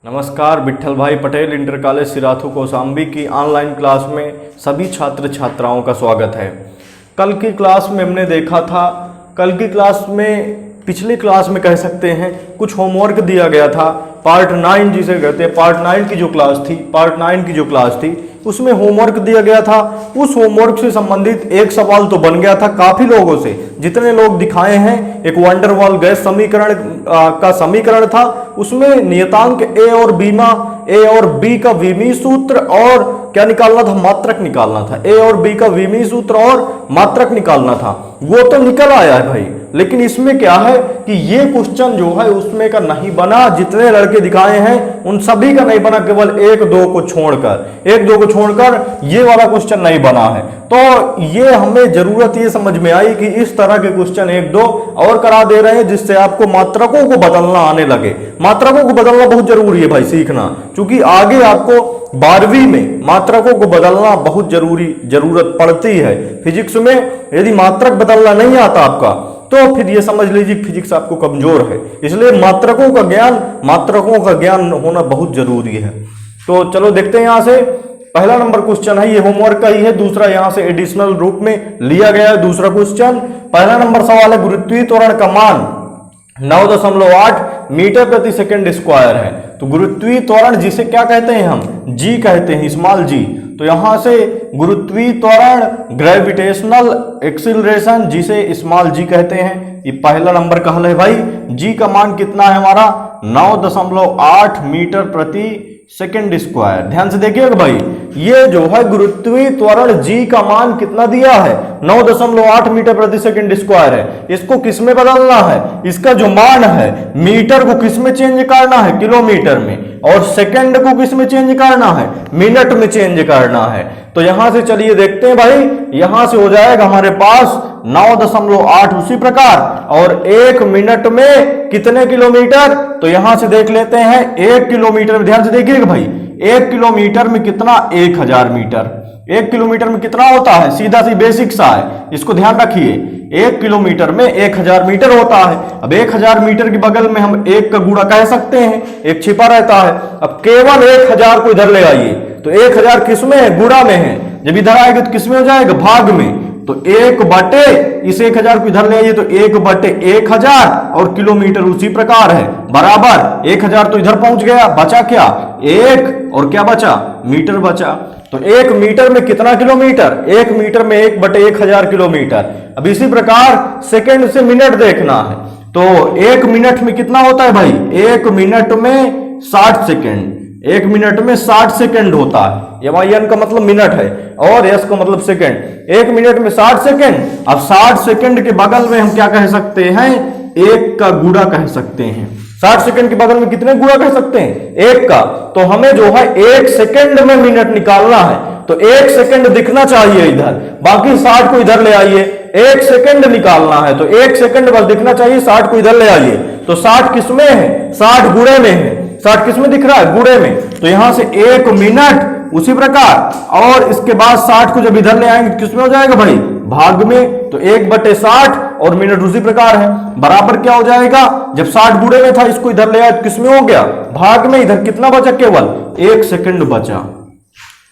नमस्कार, विट्ठल भाई Patel inter college Sirathu Kaushambi की ऑनलाइन क्लास में सभी छात्र छात्राओं का स्वागत है। कल की क्लास में हमने देखा था, कल की क्लास में पिछली क्लास में कह सकते हैं कुछ होमवर्क दिया गया था। पार्ट 9 जिसे कहते हैं, पार्ट 9 की जो क्लास थी उसमें होमवर्क दिया गया था। उस होमवर्क से संबंधित एक सवाल तो बन गया था काफी लोगों से, जितने लोग दिखाए हैं। एक वंडर वॉल गैस समीकरण का समीकरण था, उसमें नियतांक ए और बी का विमीय सूत्र और क्या निकालना था, मात्रक निकालना था। ए और बी का विमीय सूत्र और मात्रक निकालना था, वो तो निकल आया है भाई। लेकिन इसमें क्या है कि ये क्वेश्चन जो है उसमें का नहीं बना। जितने लड़के दिखाए हैं उन सभी का नहीं बना, केवल एक दो को छोड़कर ये वाला क्वेश्चन नहीं बना है। तो ये हमें जरूरत ये समझ में आई कि इस तरह के क्वेश्चन एक दो और करा दे रहे हैं, जिससे आपको मात्रकों को बदलना आने लगे। मात्रकों को बदलना बहुत जरूरी है भाई, सीखना, क्योंकि आगे आपको 12वीं में मात्रकों को बदलना बहुत जरूरत पड़ती है। फिजिक्स में यदि मात्रक बदलना नहीं आता आपका, तो फिर ये समझ लीजिए फिजिक्स आपको कमजोर है। इसलिए मात्रकों का ज्ञान होना बहुत जरूरी है। तो चलो देखते हैं यहां से। पहला नंबर क्वेश्चन है, ये होमवर्क का ही है, दूसरा यहां से एडिशनल रूप में लिया गया है। दूसरा क्वेश्चन, पहला नंबर सवाल है, गुरुत्वीय त्वरण का मान 9.8 मीटर प्रति सेकंड स्क्वायर है। तो गुरुत्वीय त्वरण जिसे क्या कहते हैं, हम जी कहते हैं, स्मॉल जी। तो यहां से गुरुत्वीय त्वरण, ग्रेविटेशनल एक्सीलरेशन जिसे स्मॉल जी कहते हैं, ये पहला नंबर का हल है भाई। जी का मान कितना है हमारा, 9.8 मीटर प्रति सेकंड स्क्वायर। ध्यान से देखिएगा भाई, ये जो है गुरुत्वीय त्वरण जी का मान कितना दिया है, 9.8 मीटर प्रति सेकंड स्क्वायर है। इसको किस में बदलना है, इसका जो मान है मीटर को किस में चेंज करना है, किलोमीटर में, और सेकंड को किस में चेंज करना है, मिनट में चेंज करना है। तो यहां से चलिए देखते हैं भाई, यहां से हो जाएगा हमारे पास 9.8 उसी प्रकार, और 1 मिनट में कितने किलोमीटर, तो यहां से देख लेते हैं 1 किलोमीटर में। ध्यान से देखिएगा भाई, 1 किलोमीटर में कितना, 1000 मीटर। 1 किलोमीटर में कितना होता है, सीधा सी बेसिक सा है, इसको ध्यान रखिए। 1 किलोमीटर में 1000 मीटर होता है। अब 1000 मीटर के बगल में हम 1 का गुणा कह सकते हैं, 1 छिपा रहता है। अब केवल 1000 को इधर ले आइए, तो 1000 किस में है, गुणा में है। जब इधर आएगा तो किस में हो जाएगा, भाग में। तो 1 बटे इस 1000 को इधर ले आइए, तो 1 बटे 1000, और किलोमीटर उसी प्रकार है, बराबर 1000 तो इधर पहुंच गया, बचा क्या, 1, और क्या बचा, मीटर बचा। तो 1 मीटर में कितना किलोमीटर, 1 मीटर में 1 बटे 1000 किलोमीटर। अब इसी प्रकार सेकंड से मिनट देखना है, तो 1 मिनट में कितना होता है भाई, 1 मिनट में 60 सेकंड। 1 मिनट में 60 सेकंड होता है। एन का मतलब मिनट है और एस का मतलब सेकंड। 1 मिनट में 60 सेकंड। अब 60 सेकंड के बगल में हम क्या कह सकते हैं, 1 का गुणा कह सकते हैं। 60 सेकंड के बगल में कितने गुणा कह सकते हैं, 1 का। तो हमें जो है 1 सेकंड में मिनट निकालना है, तो 1 सेकंड दिखना चाहिए इधर, बाकी 60 को इधर ले आइए। 1 सेकंड निकालना है, तो 1 सेकंड बस दिखना चाहिए, 60 को इधर ले आइए। तो 60 किस में है, 60 गुणे में है। 60 किस में दिख रहा है, गुणे में। तो यहां से 1 मिनट उसी प्रकार, और इसके बाद 60 को जब इधर ले आएंगे किस में हो जाएगा भाई, भाग में। तो 1 बटे 60 और मिनट उसी प्रकार है, बराबर क्या हो जाएगा, जब 60 गुणे में था इसको इधर ले आए किस में हो गया, भाग में। इधर कितना बचा, केवल 1 सेकंड बचा।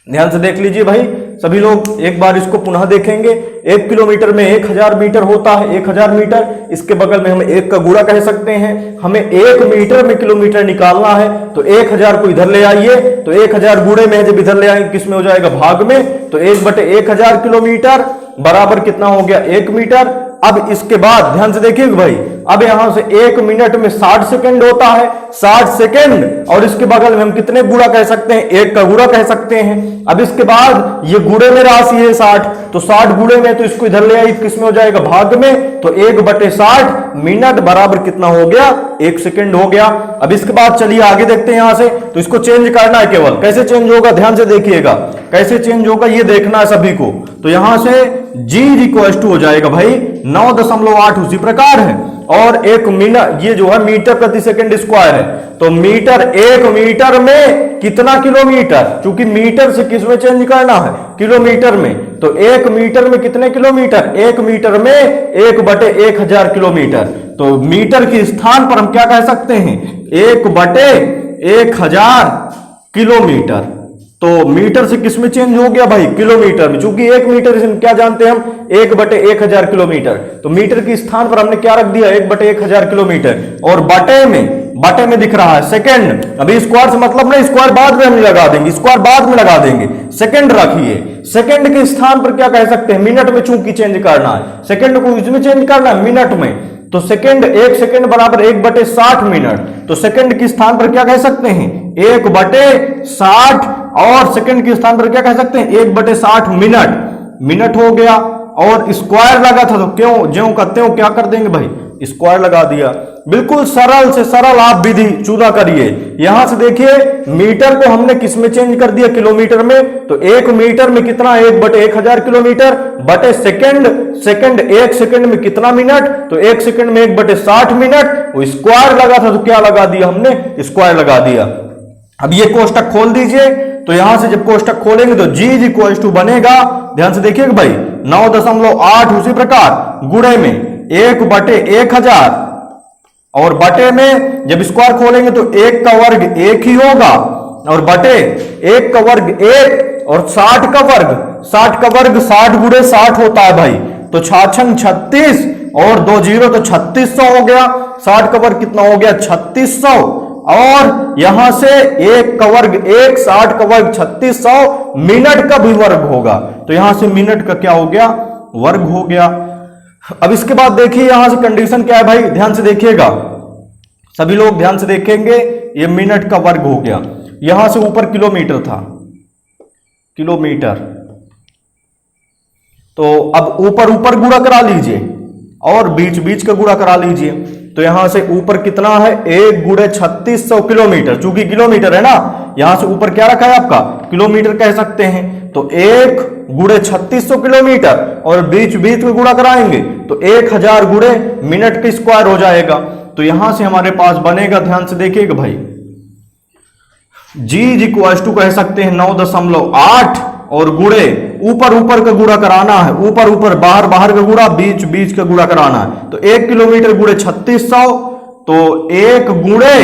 ध्यान से देख लीजिए भाई सभी लोग, एक बार इसको पुनः देखेंगे। 1 किलोमीटर में 1000 मीटर होता है, 1000 मीटर, इसके बगल में हम 1 का गुणा कह सकते हैं। हमें 1 मीटर में किलोमीटर निकालना है, तो 1000 को इधर ले आइए, तो 1000 गुणे में है, जब इधर ले आएंगे किस में हो जाएगा, भाग में। तो 1 बटे 1000 किलोमीटर बराबर कितना हो गया, 1 मीटर। अब इसके बाद ध्यान से देखिए भाई, अब यहां से 1 मिनट में 60 सेकंड होता है, 60 सेकंड, और इसके बगल में हम कितने गुणा कह सकते हैं, 1 का गुणा कह सकते हैं। अब इसके बाद ये गुणे में राशि है 60, तो 60 गुणे में, तो इसको इधर ले आई किस में हो जाएगा, भाग में। तो 1 बटे 60 मिनट बराबर कितना हो गया, 1 सेकंड हो गया। अब इसके बाद चलिए आगे देखते हैं यहां से। तो इसको चेंज करना है केवल, कैसे चेंज होगा, ध्यान से देखिएगा कैसे चेंज होगा, ये देखना है सभी को। तो यहां से जी इक्वल टू हो जाएगा भाई 9.8 उसी प्रकार है, और 1 मिनट, ये जो है मीटर प्रति सेकंड स्क्वायर है। तो मीटर, 1 मीटर में कितना किलोमीटर, क्योंकि मीटर से किस में चेंज करना है, किलोमीटर में। तो 1 मीटर में कितने किलोमीटर, 1 मीटर में 1 बटे 1000 किलोमीटर। तो मीटर के स्थान पर हम क्या कह सकते हैं, 1 बटे 1000 किलोमीटर। तो मीटर से किस में चेंज हो गया भाई? किलोमीटर में। चूंकि 1 मीटर से क्या जानते हैं हम? 1/1000 किलोमीटर। तो मीटर के स्थान पर हमने क्या रख दिया? 1/1000 किलोमीटर। और बटे में दिख रहा है सेकंड। अभी स्क्वायर से मतलब नहीं, स्क्वायर बाद में हम लगा देंगे, स्क्वायर बाद में लगा देंगे। सेकंड रखिए, सेकंड के स्थान पर क्या कह सकते हैं? मिनट में चूंकि चेंज करना है, सेकंड को इसमें चेंज करना है मिनट में। तो सेकंड, 1 सेकंड बराबर 1/60 मिनट। तो सेकंड के स्थान पर क्या कह सकते हैं? 1/60। और सेकंड के स्थान पर क्या कह सकते हैं? 1/60 मिनट हो गया। और स्क्वायर लगा था तो क्यों ज्यों का त्यों क्या कर देंगे भाई? स्क्वायर लगा दिया। बिल्कुल सरल से सरल आप विधि चुना करिए। यहां से देखिए, मीटर को हमने किस में चेंज कर दिया? किलोमीटर में। तो 1 मीटर में कितना? 1/1000 किलोमीटर बटे सेकंड। सेकंड, 1 सेकंड में कितना मिनट? तो 1 सेकंड में 1/60 मिनट। वो स्क्वायर लगा था तो क्या लगा दिया हमने? स्क्वायर लगा दिया। अब ये कोष्टक खोल दीजिए। तो यहां से जब कोष्टक खोलेंगे तो जी इक्वल टू बनेगा, ध्यान से देखिएगा भाई, 9.8। उसी प्रकार गुणे में 1/1000 और बटे में जब स्क्वायर खोलेंगे तो 1 का वर्ग 1 ही होगा और बटे 1 का वर्ग 1 और 60 का वर्ग 60 गुणे 60 होता है भाई। तो 6 36 और 2 0 तो 3600 हो गया। 60 का वर्ग कितना हो गया? 3600। और यहां से 1 का वर्ग 1, 60 का वर्ग 3600, मिनट का भी वर्ग होगा। तो यहां से मिनट का क्या हो गया? वर्ग हो गया। अब इसके बाद देखिए यहां से कंडीशन क्या है भाई? ध्यान से देखिएगा, सभी लोग ध्यान से देखेंगे। ये मिनट का वर्ग हो गया। यहां से ऊपर किलोमीटर था, किलोमीटर। तो अब ऊपर ऊपर गुणा करा लीजिए और बीच बीच का गुणा करा लीजिए। तो यहां से ऊपर कितना है? 1 गुणे 3600 किलोमीटर। चूंकि किलोमीटर है ना, यहां से ऊपर क्या रखा है आपका? किलोमीटर कह सकते हैं। तो 1 गुणे 3600 किलोमीटर और बीच बीच में गुणा कराएंगे तो 1000 गुणे मिनट के स्क्वायर हो जाएगा। तो यहां से हमारे पास बनेगा, ध्यान से देखिएगा भाई, जी इक्वल टू कह सकते हैं 9.8 और गुणे ऊपर ऊपर का गुणा कराना है, ऊपर ऊपर बाहर बाहर का गुणा, बीच बीच का गुणा कराना है। तो 1 किलोमीटर गुणे 3600, तो 1 गुणे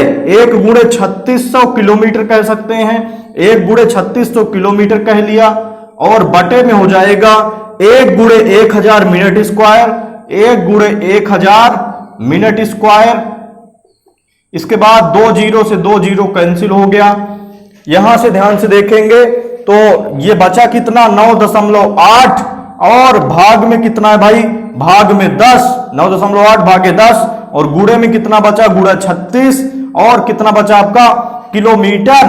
3600 किलोमीटर कह सकते हैं। 1 गुणे 3600 किलोमीटर कह लिया और बटे में हो जाएगा 1 गुणे 1000 मिनट स्क्वायर। 1 गुणे 1000 मिनट स्क्वायर। इसके बाद 2 0 से 2 0 कैंसिल हो गया। यहां से ध्यान से देखेंगे तो ये बचा कितना? 9.8 और भाग में कितना है भाई? भाग में 10। 9.8 भागे 10 और गुणे में कितना बचा? गुणा 36 और कितना बचा आपका? किलोमीटर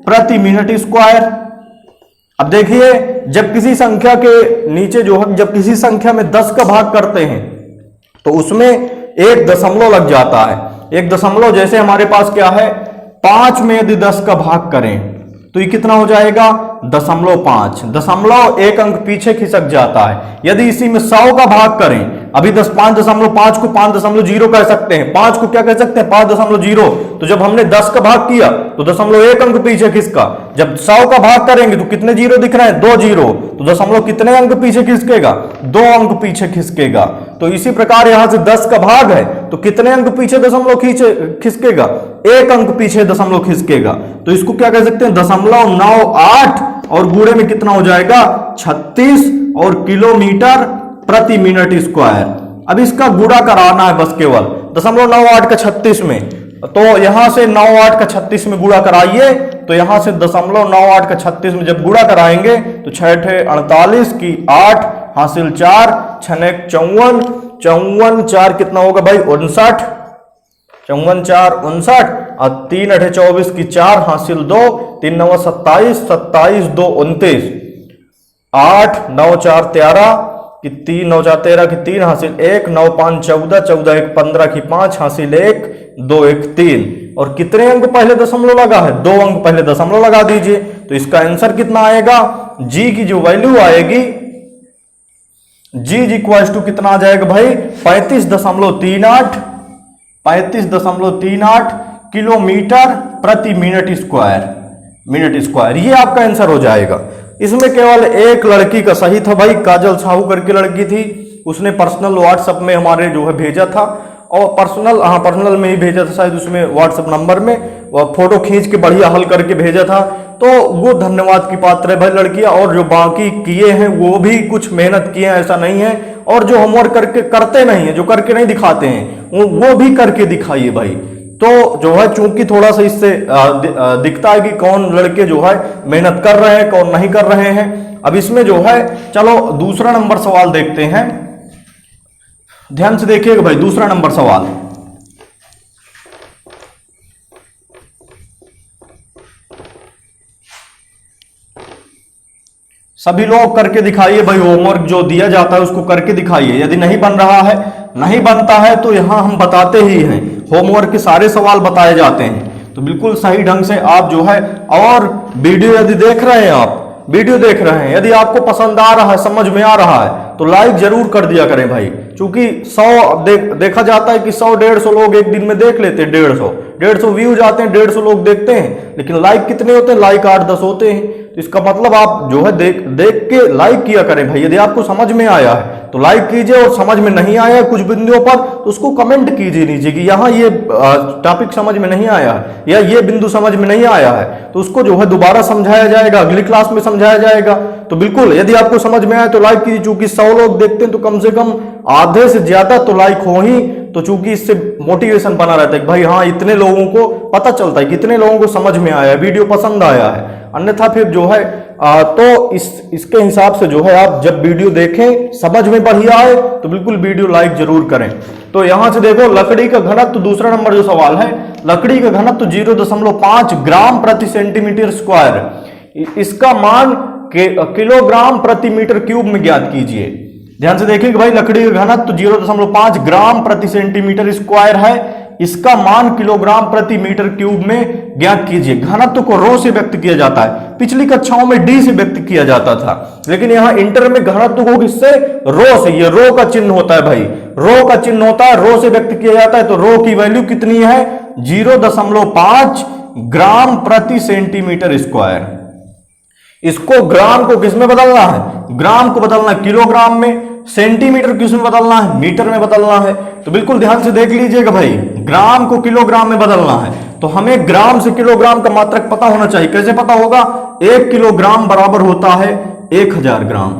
प्रति मिनट स्क्वायर। अब देखिए, जब किसी संख्या के नीचे जो है, जब किसी संख्या में 10 का भाग करते हैं तो उसमें 1 दशमलव लग जाता है। 1 दशमलव, जैसे हमारे पास क्या है? 5 में यदि 10 का भाग करें तो ये कितना हो जाएगा? 0.5। दशमलव 1 अंक पीछे खिसक जाता है। यदि इसी में 100 का भाग करें, अभी 5.5 को 5.0 कह सकते हैं, 5 को क्या कह सकते हैं? 5.0। तो जब हमने 10 का भाग किया तो 0.1 अंक पीछे खिसका। जब 100 का भाग करेंगे तो कितने जीरो दिख रहे हैं? 2 0। तो दशमलव कितने अंक पीछे खिसकेगा? 2 अंक पीछे खिसकेगा। तो इसी प्रकार यहां से 10 का भाग है तो कितने अंक पीछे दशमलव खिसकेगा? 1 अंक पीछे दशमलव खिसकेगा। तो इसको क्या कह सकते हैं? 0.98 और गुणे में कितना हो जाएगा? 36 और किलोमीटर प्रति मिनट स्क्वायर। अब इसका गुणा कराना है बस केवल 0.98 का 36 में। तो यहां से 98 का 36 में गुणा कराइए। तो यहां से 0.98 का 36 में जब गुणा कराएंगे तो 6 48 की 8 हासिल 4, 6 54, 54 4 कितना होगा भाई? 59, 54 4 59 और 3 8 24 की 4 हासिल 2, 3 9 27, 27 2 29, 8 9 4 13 की 3 9 4 13 की 3 हासिल 1, 9 5 14, 14 1 15 की 5 हासिल 1, 2 1 3। और कितने अंक पहले दशमलव लगा है? 2 अंक पहले दशमलव लगा दीजिए। तो इसका आंसर कितना आएगा? जी की जो वैल्यू आएगी, जी इक्वल टू कितना आ जाएगा भाई? 35.38 किलोमीटर प्रति मिनट स्क्वायर। ये आपका आंसर हो जाएगा। इसमें केवल एक लड़की का सही था भाई, काजल साहू करके लड़की थी, उसने पर्सनल व्हाट्सएप में हमारे जो है भेजा था और पर्सनल, हाँ पर्सनल में ही भेजा था शायद, उसमें व्हाट्सएप नंबर में फोटो खींच के बढ़िया हल करके भेजा था, तो वो धन्यवाद की पात्र है भाई लड़कियां। और जो बाकी किए हैं वो भी कुछ मेहनत किए हैं, ऐसा नहीं है। और जो होमवर्क करके करते नहीं है, जो करके नहीं दिखाते हैं, वो भी करके दिखाइए भाई। तो जो है चूंकि थोड़ा सा इससे दिखता है कि कौन लड़के जो है मेहनत कर रहे हैं, कौन नहीं कर रहे हैं। अब इसमें जो है चलो दूसरा नंबर सवाल देखते हैं, ध्यान से देखिएगा भाई। दूसरा नंबर सवाल, सभी लोग करके दिखाइए भाई, होमवर्क जो दिया जाता है उसको करके दिखाइए। यदि नहीं बन रहा है, नहीं बनता है, तो यहां हम बताते ही हैं, होमवर्क के सारे सवाल बताए जाते हैं, तो बिल्कुल सही ढंग से आप जो है। और वीडियो यदि देख रहे हैं, आप वीडियो देख रहे हैं, यदि आपको पसंद आ रहा है, समझ में आ रहा है, तो लाइक जरूर कर दिया करें भाई। चूंकि 100 देखा जाता है कि 100-150 लोग एक दिन में देख लेते हैं, 150 व्यूज आते हैं, 150 लोग देखते हैं, लेकिन लाइक कितने होते हैं? लाइक 8-10 होते हैं। तो इसका मतलब आप जो है देख के लाइक किया करें भाई। यदि आपको समझ में आया है तो लाइक कीजिए, और समझ में नहीं आया है कुछ बिंदुओं पर तो उसको कमेंट कीजिए नीचे कि यहाँ ये टॉपिक समझ में नहीं आया है या ये बिंदु समझ में नहीं आया है, तो उसको जो है दोबारा समझाया जाएगा, अगली क्लास में समझाया जाएगा। तो बिल्कुल यदि आपको समझ में आया तो लाइक कीजिए। चूंकि 100 लोग देखते हैं तो कम से कम आधे से ज्यादा तो लाइक हो ही, तो चूंकि इससे मोटिवेशन बना रहता है कि भाई हाँ इतने लोगों को पता चलता है, कितने लोगों को समझ में आया है, वीडियो पसंद आया है। अन्यथा फिर जो है तो इसके हिसाब से जो है आप जब वीडियो देखें, समझ में बढ़िया आए तो बिल्कुल वीडियो लाइक जरूर करें। तो यहां से देखो, लकड़ी का घनत्व, दूसरा नंबर जो सवाल है, लकड़ी का घनत्व 0.5 ग्राम प्रति सेंटीमीटर स्क्वायर, इसका मान किलोग्राम प्रति मीटर क्यूब में ज्ञात कीजिए। ध्यान से देखिए कि भाई लकड़ी का घनत्व 0.5 ग्राम प्रति सेंटीमीटर स्क्वायर है, इसका मान किलोग्राम प्रति मीटर क्यूब में ज्ञात कीजिए। घनत्व को रो से व्यक्त किया जाता है, पिछली कक्षाओं में डी से व्यक्त किया जाता था, लेकिन यहां इंटर में घनत्व को किससे? रो से। ये रो का चिन्ह होता है भाई, रो का चिन्ह होता है, रो से व्यक्त किया जाता है। तो रो की वैल्यू कितनी है? 0.5 ग्राम प्रति सेंटीमीटर स्क्वायर। इसको ग्राम को किस में बदलना है? ग्राम को बदलना है किलोग्राम में, सेंटीमीटर किस में बदलना है? मीटर में बदलना है। तो बिल्कुल ध्यान से देख लीजिएगा भाई, ग्राम को किलोग्राम में बदलना है तो हमें ग्राम से किलोग्राम का मात्रक पता होना चाहिए। कैसे पता होगा? 1 किलोग्राम बराबर होता है 1000 ग्राम।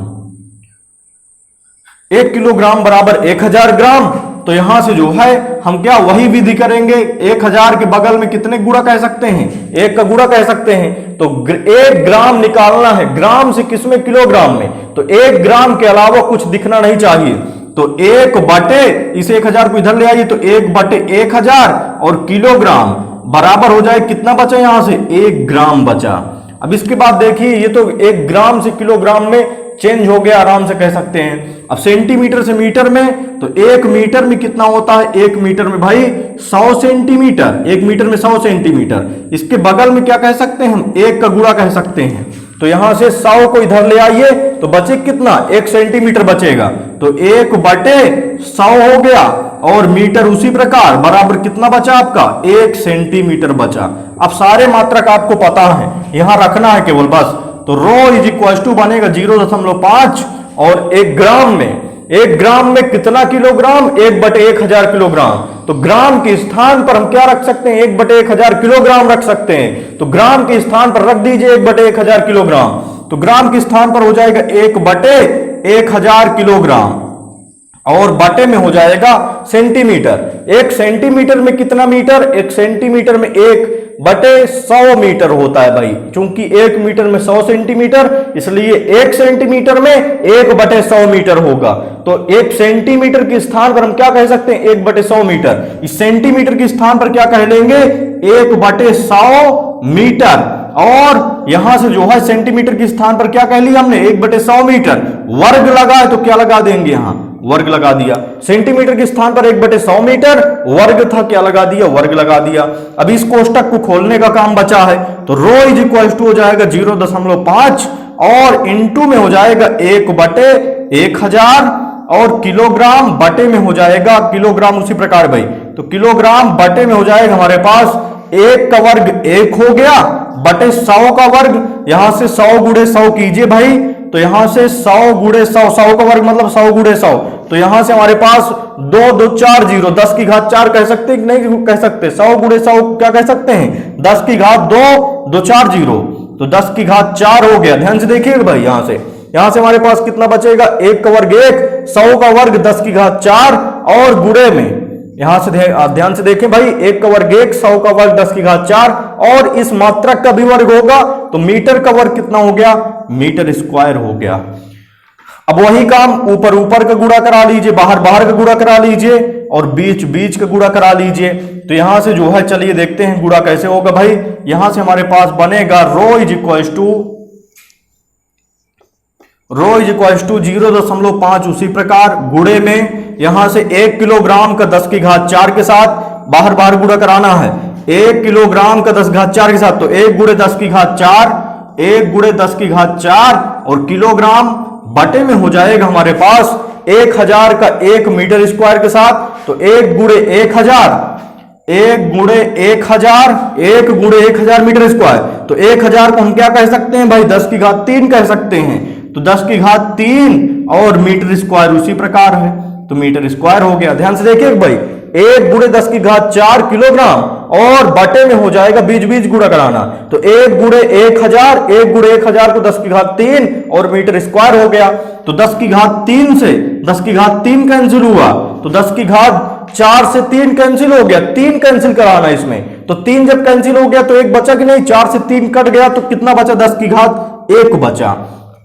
1 किलोग्राम बराबर 1000 ग्राम। तो यहां से जो है हम क्या वही विधि करेंगे, 1000 के बगल में कितने गुणा कह सकते हैं? 1 का गुणा कह सकते हैं। तो 1 ग्राम निकालना है, ग्राम से किसमें? किलोग्राम में। तो 1 ग्राम के अलावा कुछ दिखना नहीं चाहिए। तो 1 बटे, इस 1000 को इधर ले आइए, तो 1 बटे 1000 और किलोग्राम बराबर हो जाए, कितना बचा यहां से? 1 ग्राम बचा। अब इसके बाद देखिए, ये तो 1 ग्राम से किलोग्राम में चेंज हो गया, आराम से कह सकते हैं। अब सेंटीमीटर से मीटर में, तो 1 मीटर में कितना होता है? 1 मीटर में भाई 100 सेंटीमीटर, 1 मीटर में 100 सेंटीमीटर। इसके बगल में क्या कह सकते हैं हम? 1 का गुणा कह सकते हैं। तो यहां से 100 को इधर ले आइए तो बचे कितना? 1 सेंटीमीटर बचेगा। तो 1 बटे 100 हो गया, और मीटर उसी प्रकार बराबर कितना बचा आपका? 1 सेंटीमीटर बचा। अब सारे मात्रक आपको पता है, यहां रखना है केवल बस। तो रो इज इक्वल टू बनेगा 0.5 और 1 ग्राम में, 1 ग्राम में कितना किलोग्राम? 1 बटे 1000 किलोग्राम। तो ग्राम के स्थान पर हम क्या रख सकते हैं? 1 बटे 1000 किलोग्राम रख सकते हैं। तो ग्राम के स्थान पर रख दीजिए 1 बटे 1000 किलोग्राम। तो ग्राम के स्थान पर हो जाएगा 1 बटे 1000 किलोग्राम, और बटे में हो जाएगा सेंटीमीटर। 1 सेंटीमीटर में कितना मीटर? 1 सेंटीमीटर में 1 बटे 100 मीटर होता है भाई। चूंकि 1 मीटर में 100 सेंटीमीटर, इसलिए 1 सेंटीमीटर में 1 बटे 100 मीटर होगा। तो 1 सेंटीमीटर के स्थान पर हम क्या कह सकते हैं? 1 बटे 100 मीटर। इस सेंटीमीटर के स्थान पर क्या कह लेंगे? 1 बटे 100 मीटर। और यहां से जो है सेंटीमीटर के स्थान पर क्या कह लिया हमने? 1 बटे 100 मीटर। वर्ग लगा है तो क्या लगा देंगे? यहां वर्ग लगा दिया। सेंटीमीटर के स्थान पर 1 बटे 100 मीटर, वर्ग था, क्या लगा दिया? वर्ग लगा दिया। अब इस कोष्टक को खोलने का काम बचा है। तो रो इज इक्वल टू हो जाएगा 0.5 और इंटू में हो जाएगा 1 बटे 1000, और किलोग्राम बटे में हो जाएगा किलोग्राम उसी प्रकार भाई। तो किलोग्राम बटे में हो जाएगा हमारे पास 1 का वर्ग 1 हो गया, बटे 100 का वर्ग। यहां से 100 गुणे 100 कीजिए भाई, तो यहां से 100 गुणे 100, 100 का वर्ग मतलब 100 गुणे 100, तो यहां से हमारे पास 2 2 4 0, 10 की घात 4 कह सकते हैं कि नहीं कह सकते? 100 गुणे 100 क्या कह सकते हैं? 10 की घात 2 2 4 0, तो 10 की घात 4 हो गया। ध्यान से देखिएगा भाई, यहां से हमारे पास कितना बचेगा? 1 का वर्ग 1, 100 का वर्ग 10 की घात 4 और गुणे में यहां से ध्यान से देखें भाई, 1 का वर्ग 1, 100 का वर्ग 10 की घात 4 और इस मात्रक का भी वर्ग होगा तो मीटर का वर्ग कितना हो गया? मीटर स्क्वायर हो गया। अब वही काम ऊपर ऊपर का गुणा करा लीजिए, बाहर बाहर का गुणा करा लीजिए और बीच बीच का गुणा करा लीजिए। तो यहां से जो है चलिए देखते हैं गुणा कैसे होगा भाई। यहां से हमारे पास बनेगा रो इज इक्वल टू 0.5, उसी प्रकार गुणे में यहां से 1 किलोग्राम का 10 की घात 4 के साथ बाहर बाहर गुणा कराना है। 1 किलोग्राम का 10 घात 4 के साथ, तो 1 गुणे 10 की घात 4, 1 गुणे 10 की घात 4 और किलोग्राम बटे में हो जाएगा हमारे पास 1000 का 1 मीटर स्क्वायर के साथ, तो 1 गुणे 1000, 1 गुणे 1000, 1 गुणे 1000 मीटर स्क्वायर। तो 1000 को हम क्या कह सकते हैं भाई? 10 की घात 3 कह सकते हैं। तो 10 की घात 3 और मीटर स्क्वायर उसी प्रकार है, तो मीटर स्क्वायर हो गया। ध्यान से देखिए भाई, 1 गुणे 10 की घात 4 किलोग्राम और बटे में हो जाएगा बीच बीच गुणा कराना, तो 1 गुणे 1000, 1 गुणे 1000 को 10 की घात 3 और मीटर स्क्वायर हो गया। तो 10 की घात 3 से 10 की घात 3 कैंसिल हुआ, तो 10 की घात 4 से 3 कैंसिल हो गया, 3 कैंसिल कराना इसमें, तो 3 जब कैंसिल हो गया तो 1 बचा कि नहीं? 4 से 3 कट गया तो कितना बचा? 10 की घात 1 बचा।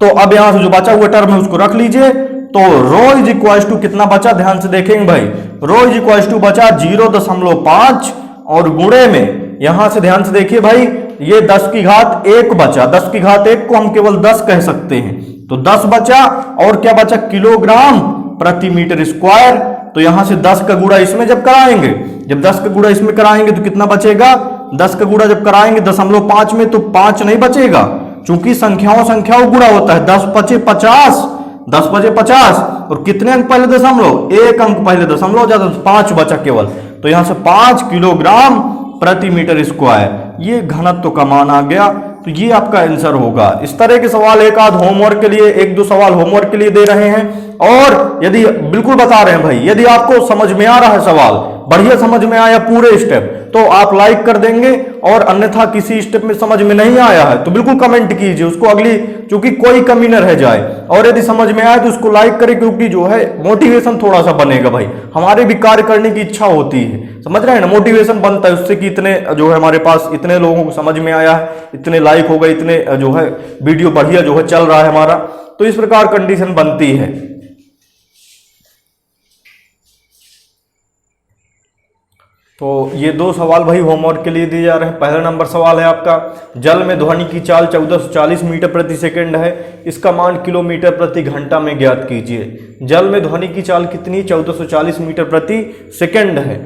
तो अब यहां से जो बचा हुआ टर्म है उसको रख लीजिए। तो रो इज इक्वल टू कितना बचा? ध्यान से देखेंगे भाई, रो इज इक्वल टू बचा 0.5 और गुणे में यहां से ध्यान से देखिए भाई, ये 10 की घात 1 बचा। 10 की घात 1 को हम केवल 10 कह सकते हैं, तो 10 बचा और क्या बचा? किलोग्राम प्रति मीटर स्क्वायर। तो यहां से 10 का गुणा इसमें जब कराएंगे, जब 10 का गुणा इसमें कराएंगे तो कितना बचेगा? 10 का गुणा जब कराएंगे 0.5 में तो 5 नहीं बचेगा, चूंकि संख्याओं गुणा होता है। 10 बचे 50, 10 बचे 50 और कितने अंक पहले दशमलव? 1 अंक पहले दशमलव ज्यादा, 5 बचा केवल। तो यहां से 5 किलोग्राम प्रति मीटर स्क्वायर, ये घनत्व का मान आ गया। तो ये आपका आंसर होगा। इस तरह के सवाल एक आध होमवर्क के लिए, 1-2 सवाल होमवर्क के लिए दे रहे हैं। और यदि बिल्कुल बता रहे हैं भाई, यदि आपको समझ में आ रहा है सवाल, बढ़िया समझ में आया पूरे स्टेप, तो आप लाइक कर देंगे, और अन्यथा किसी स्टेप में समझ में नहीं आया है तो बिल्कुल कमेंट कीजिए उसको, अगली चूंकि कोई कमी न रह जाए। और यदि समझ में आए तो उसको लाइक करें, क्योंकि जो है मोटिवेशन थोड़ा सा बनेगा भाई, हमारे भी कार्य करने की इच्छा होती है, समझ रहे हैं ना? मोटिवेशन बनता है उससे कि इतने जो है हमारे पास इतने लोगों को समझ में आया है, इतने लाइक हो गए, इतने जो है वीडियो बढ़िया जो है चल रहा है हमारा, तो इस प्रकार कंडीशन बनती है। तो ये 2 सवाल भाई होमवर्क के लिए दिए जा रहे हैं। पहला नंबर सवाल है आपका, जल में ध्वनि की चाल 1440 मीटर प्रति सेकंड है, इसका मान किलोमीटर प्रति घंटा में ज्ञात कीजिए। जल में ध्वनि की चाल कितनी? 1440 मीटर प्रति सेकंड है,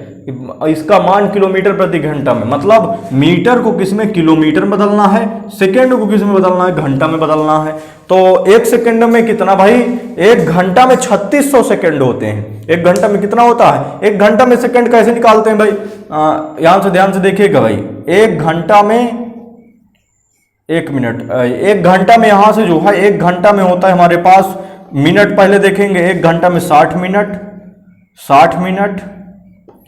इसका मान किलोमीटर प्रति घंटा में, मतलब मीटर को किस में? किलोमीटर में बदलना है, सेकंड को किस में बदलना है? घंटा में बदलना है। तो 1 सेकंड में कितना भाई? 1 घंटा में 3600 सेकंड होते हैं। 1 घंटा में कितना होता है? 1 घंटा में सेकंड कैसे निकालते हैं भाई? यहां से ध्यान से देखिएगा भाई, 1 घंटा में 1 मिनट, 1 घंटा में यहां से जो है 1 घंटा में होता है हमारे पास मिनट, पहले देखेंगे 1 घंटा में 60 मिनट, 60 मिनट,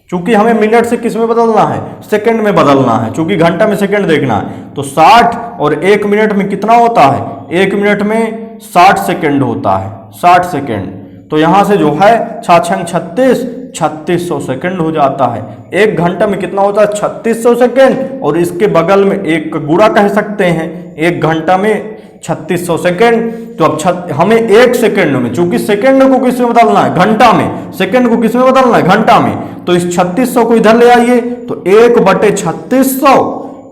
चूंकि हमें मिनट से किस में बदलना है? सेकंड में बदलना है, चूंकि घंटा में सेकंड देखना है। तो 60 और 1 मिनट में कितना होता है? 1 मिनट में 60 सेकंड होता है, 60 सेकंड। तो यहां से जो है 6×6 3600 सेकंड हो जाता है। 1 घंटा में कितना होता है? 3600 सेकंड, और इसके बगल में एक गुणा कह सकते हैं, 1 घंटा में 3600 सेकंड। तो अब हमें 1 सेकंड में, चूंकि सेकंड को किस में बदलना है? घंटा में। सेकंड को किस में बदलना है? घंटा में। तो इस 3600 को इधर ले आइए, तो 1/3600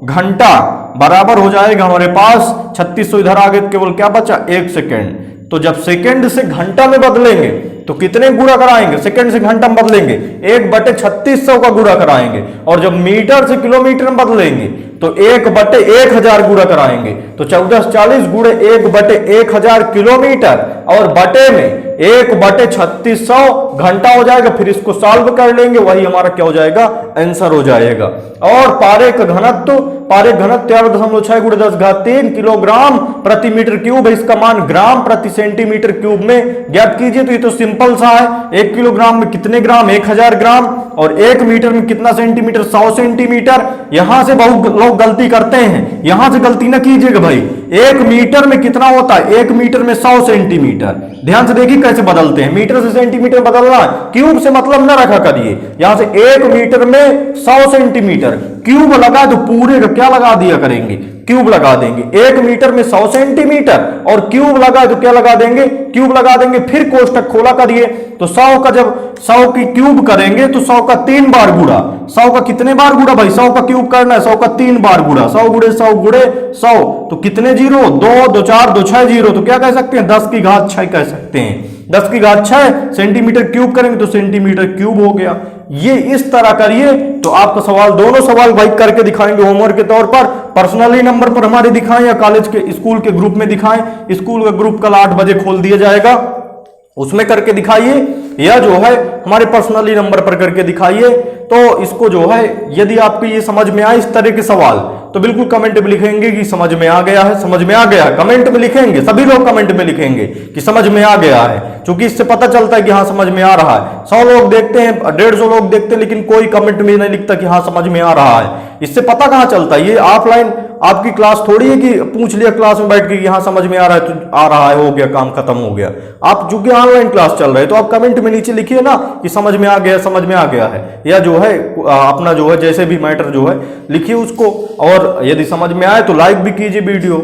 घंटा बराबर हो जाएगा हमारे पास 3600, इधर आगे केवल क्या बचा? 1 सेकंड। तो जब सेकंड से घंटा में बदलेंगे तो कितने गुणा कराएंगे? सेकंड से घंटा में बदलेंगे 1/3600 का गुणा कराएंगे, और जब मीटर से किलोमीटर में बदलेंगे तो 1/1000 गुणा कराएंगे। तो 1440 गुणे 1/1000 किलोमीटर, और बटे में 1/3600 घंटा हो जाएगा। फिर इसको सॉल्व कर लेंगे, वही हमारा क्या हो जाएगा, आंसर हो जाएगा। और पारे का घनत्व 13.6 × 10⁻³ किलोग्राम प्रति मीटर क्यूब है। इसका मान ग्राम प्रति सेंटीमीटर क्यूब में ज्ञात कीजिए। तो ये तो सिंपल सा है, 1 किलोग्राम में कितने ग्राम, 1000 ग्राम, और 1 मीटर में कितना सेंटीमीटर, 100 सेंटीमीटर। यहां से बहुत लोग गलती करते हैं, यहां से गलती ना कीजिएगा भाई। 1 मीटर में कितना होता है, 1 मीटर में 100 सेंटीमीटर। ध्यान से देखिए कैसे बदलते हैं, मीटर से सेंटीमीटर बदलना, क्यूब से मतलब ना रखा करिए। यहां से 1 मीटर में 100 सेंटीमीटर, क्यूब लगा तो पूरे का क्या लगा दिया करेंगे, क्यूब लगा देंगे। 1 मीटर में 100 सेंटीमीटर और क्यूब लगा तो क्या लगा देंगे, क्यूब लगा देंगे। फिर कोष्टक खोला करिए, तो 100 का जब 100 की क्यूब करेंगे तो 100 का 3 बार गुणा, 100 का कितने बार गुणा भाई, 100 का क्यूब करना है, 100 का 3 बार गुणा, 100 गुणे 100 गुणे 100, तो कितने जीरो, 2 2 4 2 6 जीरो, तो क्या कह सकते हैं, 10⁻6 कह सकते हैं। 10⁻6 सेंटीमीटर क्यूब करेंगे तो सेंटीमीटर क्यूब हो गया। ये इस तरह करिए तो आपका सवाल, दोनों सवाल भाई करके दिखाएंगे होमवर्क के तौर पर। पर्सनली नंबर पर हमारे दिखाएं या कॉलेज के स्कूल के ग्रुप में दिखाएं। स्कूल का ग्रुप कल 8 बजे खोल दिया जाएगा, उसमें करके दिखाइए, या जो है हमारे पर्सनली नंबर पर करके दिखाइए। तो इसको जो है, यदि आपको ये समझ में आए इस तरह के सवाल, तो बिल्कुल कमेंट में लिखेंगे कि समझ में आ गया है, समझ में आ गया है। कमेंट में लिखेंगे, सभी लोग कमेंट में लिखेंगे कि समझ में आ गया है, क्योंकि इससे पता चलता है कि हाँ समझ में आ रहा है। 100 लोग देखते हैं, 150 लोग देखते हैं, लेकिन कोई कमेंट में नहीं लिखता कि हाँ समझ में आ रहा है। इससे पता कहाँ चलता है, ये ऑफलाइन आपकी क्लास थोड़ी है कि पूछ लिया क्लास में बैठ के यहाँ समझ में आ रहा है तो आ रहा है, हो गया काम खत्म हो गया। आप चूंकि ऑनलाइन क्लास चल रहे हैं तो आप कमेंट में नीचे लिखिए ना कि समझ में आ गया, समझ में आ गया है, या जो है अपना जो है जैसे भी मैटर जो है लिखिए उसको। और यदि समझ में आए तो लाइक भी कीजिए वीडियो।